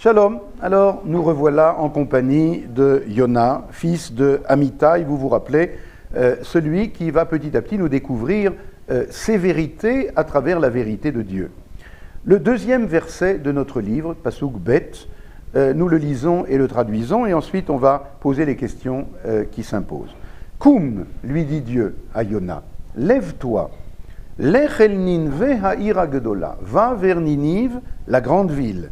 Shalom, alors nous revoilà en compagnie de Yona, fils de Amittai, vous vous rappelez, celui qui va petit à petit nous découvrir ses vérités à travers la vérité de Dieu. Le deuxième verset de notre livre, Pasuk Bet, nous le lisons et le traduisons, et ensuite on va poser les questions qui s'imposent. Koum, lui dit Dieu à Yona, lève-toi, lech el Ninve ha'ir ha'gedola, va vers Ninive, la grande ville.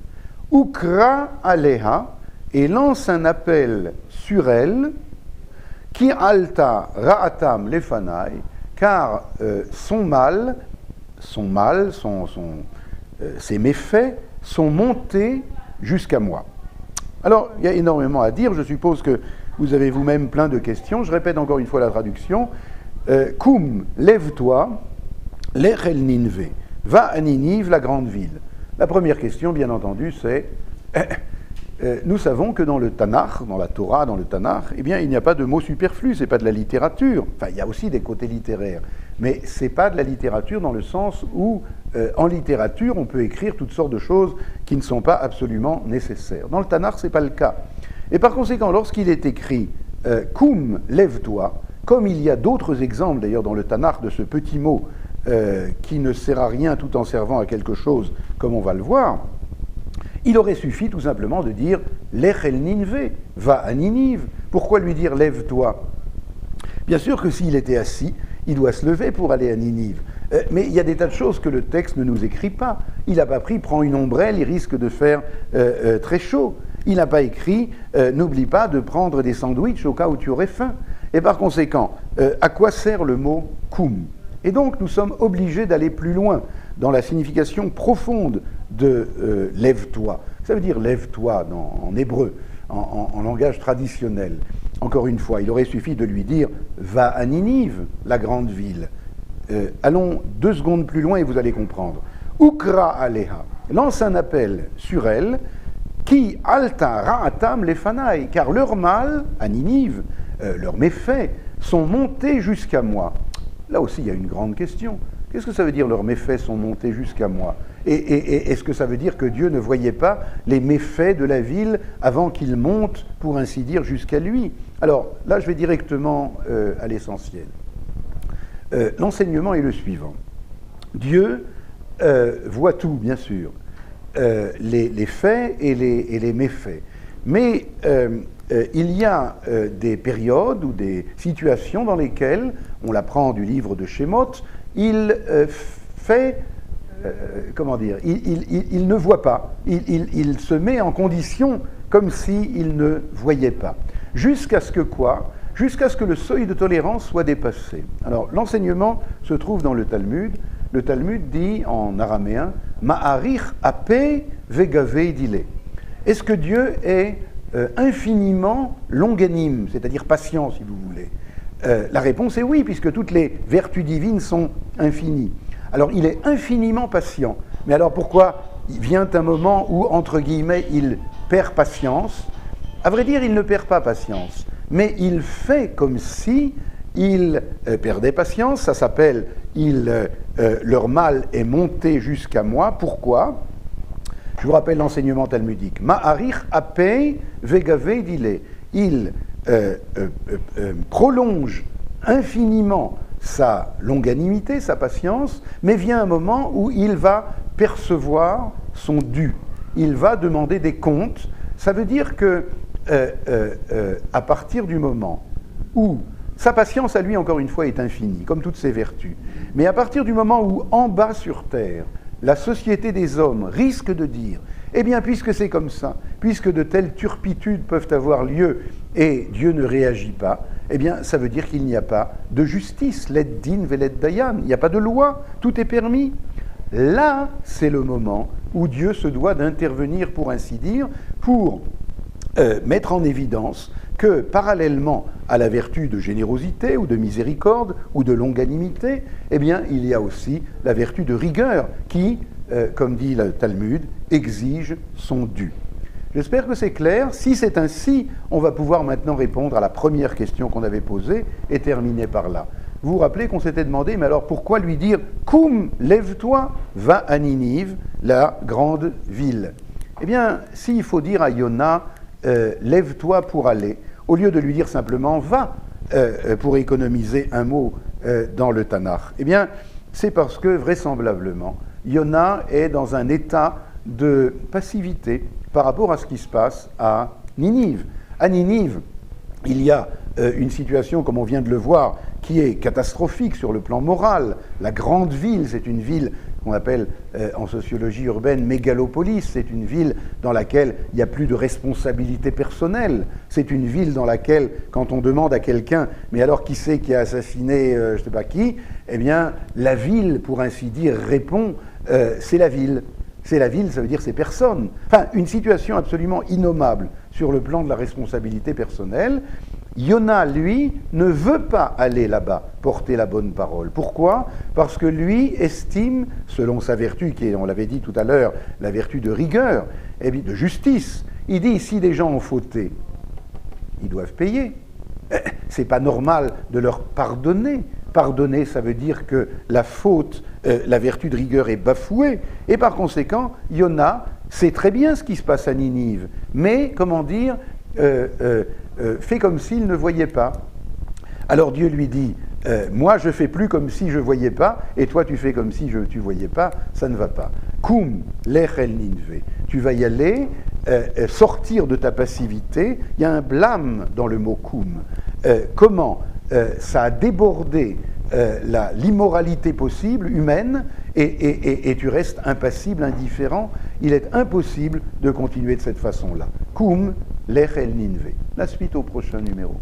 Ukra aleha, et lance un appel sur elle, qui alta ra'atam lefanai, car ses méfaits sont montés jusqu'à moi. Alors, il y a énormément à dire, je suppose que vous avez vous-même plein de questions. Je répète encore une fois la traduction. Koum, lève-toi, lech el Ninve, va à Ninive, la grande ville. La première question, bien entendu, c'est nous savons que dans le Tanakh, dans la Torah, dans le Tanakh, eh bien, il n'y a pas de mots superflus, c'est pas de la littérature. Enfin, il y a aussi des côtés littéraires, mais c'est pas de la littérature dans le sens où, en littérature, on peut écrire toutes sortes de choses qui ne sont pas absolument nécessaires. Dans le Tanakh, c'est pas le cas. Et par conséquent, lorsqu'il est écrit Koum, lève-toi, comme il y a d'autres exemples d'ailleurs dans le Tanakh de ce petit mot qui ne sert à rien tout en servant à quelque chose, comme on va le voir, il aurait suffi tout simplement de dire « Lech el Ninve » va à Ninive. Pourquoi lui dire « lève-toi » ? Bien sûr que s'il était assis, il doit se lever pour aller à Ninive. Mais il y a des tas de choses que le texte ne nous écrit pas. Il n'a pas pris « prends une ombrelle, il risque de faire très chaud ». Il n'a pas écrit « n'oublie pas de prendre des sandwichs au cas où tu aurais faim ». Et par conséquent, à quoi sert le mot « koum » ? Et donc, nous sommes obligés d'aller plus loin dans la signification profonde de lève-toi. Ça veut dire lève-toi en hébreu, en langage traditionnel. Encore une fois, il aurait suffi de lui dire va à Ninive, la grande ville. Allons 2 secondes plus loin et vous allez comprendre. Ukra aleha, lance un appel sur elle, qui alta ra'atam lefanai, car leur mal à Ninive, leurs méfaits, sont montés jusqu'à moi. Là aussi, il y a une grande question. Qu'est-ce que ça veut dire leurs méfaits sont montés jusqu'à moi ? Et est-ce que ça veut dire que Dieu ne voyait pas les méfaits de la ville avant qu'ils montent, pour ainsi dire, jusqu'à lui ? Alors là, je vais directement à l'essentiel. L'enseignement est le suivant. Dieu voit tout, bien sûr, les faits et les méfaits. Mais il y a des périodes ou des situations dans lesquelles, on l'apprend du livre de Shemot, il fait, il ne voit pas, il se met en condition comme s'il ne voyait pas. Jusqu'à ce que quoi ? Jusqu'à ce que le seuil de tolérance soit dépassé. Alors, l'enseignement se trouve dans le Talmud. Le Talmud dit en araméen « Ma'arich ape vegavei dile ». Est-ce que Dieu est infiniment longanime, c'est-à-dire patient, si vous voulez ? La réponse est oui, puisque toutes les vertus divines sont infinies. Alors, il est infiniment patient. Mais alors, pourquoi il vient un moment où, entre guillemets, il perd patience ? À vrai dire, il ne perd pas patience, mais il fait comme si il perdait patience. Ça s'appelle leur mal est monté jusqu'à moi. Pourquoi ? Je vous rappelle l'enseignement talmudique. Ma'arich apei vegavei dile. Il prolonge infiniment sa longanimité, sa patience, mais vient un moment où il va percevoir son dû. Il va demander des comptes. Ça veut dire que à partir du moment où sa patience à lui, encore une fois, est infinie, comme toutes ses vertus, mais à partir du moment où, en bas sur terre, la société des hommes risque de dire « Eh bien, puisque c'est comme ça, puisque de telles turpitudes peuvent avoir lieu et Dieu ne réagit pas, eh bien, ça veut dire qu'il n'y a pas de justice, led din veled dayan, il n'y a pas de loi, tout est permis. » Là, c'est le moment où Dieu se doit d'intervenir, pour ainsi dire, pour mettre en évidence que, parallèlement à la vertu de générosité ou de miséricorde ou de longanimité, eh bien, il y a aussi la vertu de rigueur qui, comme dit le Talmud, exige son dû. J'espère que c'est clair. Si c'est ainsi, on va pouvoir maintenant répondre à la première question qu'on avait posée et terminer par là. Vous vous rappelez qu'on s'était demandé, mais alors pourquoi lui dire « Koum, lève-toi, va à Ninive, la grande ville » Eh bien, s'il faut dire à Yona, lève-toi pour aller, au lieu de lui dire simplement va, pour économiser un mot dans le Tanakh, eh bien, c'est parce que vraisemblablement, Yona est dans un état de passivité par rapport à ce qui se passe à Ninive. À Ninive, il y a une situation, comme on vient de le voir, qui est catastrophique sur le plan moral. La grande ville, c'est une ville qu'on appelle en sociologie urbaine mégalopolis, c'est une ville dans laquelle il n'y a plus de responsabilité personnelle, c'est une ville dans laquelle, quand on demande à quelqu'un, mais alors qui c'est qui a assassiné je ne sais pas qui, eh bien la ville, pour ainsi dire, répond, c'est la ville. C'est la ville, ça veut dire c'est personne. Enfin, une situation absolument innommable sur le plan de la responsabilité personnelle. Yona, lui, ne veut pas aller là-bas porter la bonne parole. Pourquoi ? Parce que lui estime, selon sa vertu, qui est, on l'avait dit tout à l'heure, la vertu de rigueur, et de justice, il dit, si des gens ont fauté, ils doivent payer. C'est pas normal de leur pardonner. Pardonner, ça veut dire que la faute, la vertu de rigueur est bafouée. Et par conséquent, Yona sait très bien ce qui se passe à Ninive. Mais, comment dire, fait comme s'il ne voyait pas. Alors Dieu lui dit, moi je fais plus comme si je voyais pas, et toi tu fais comme si tu voyais pas, ça ne va pas. Koum, lech el ninve. Tu vas y aller, sortir de ta passivité. Il y a un blâme dans le mot koum. Comment ça a débordé l'immoralité possible, humaine, et tu restes impassible, indifférent. Il est impossible de continuer de cette façon-là. Koum, lech el ninve. La suite au prochain numéro.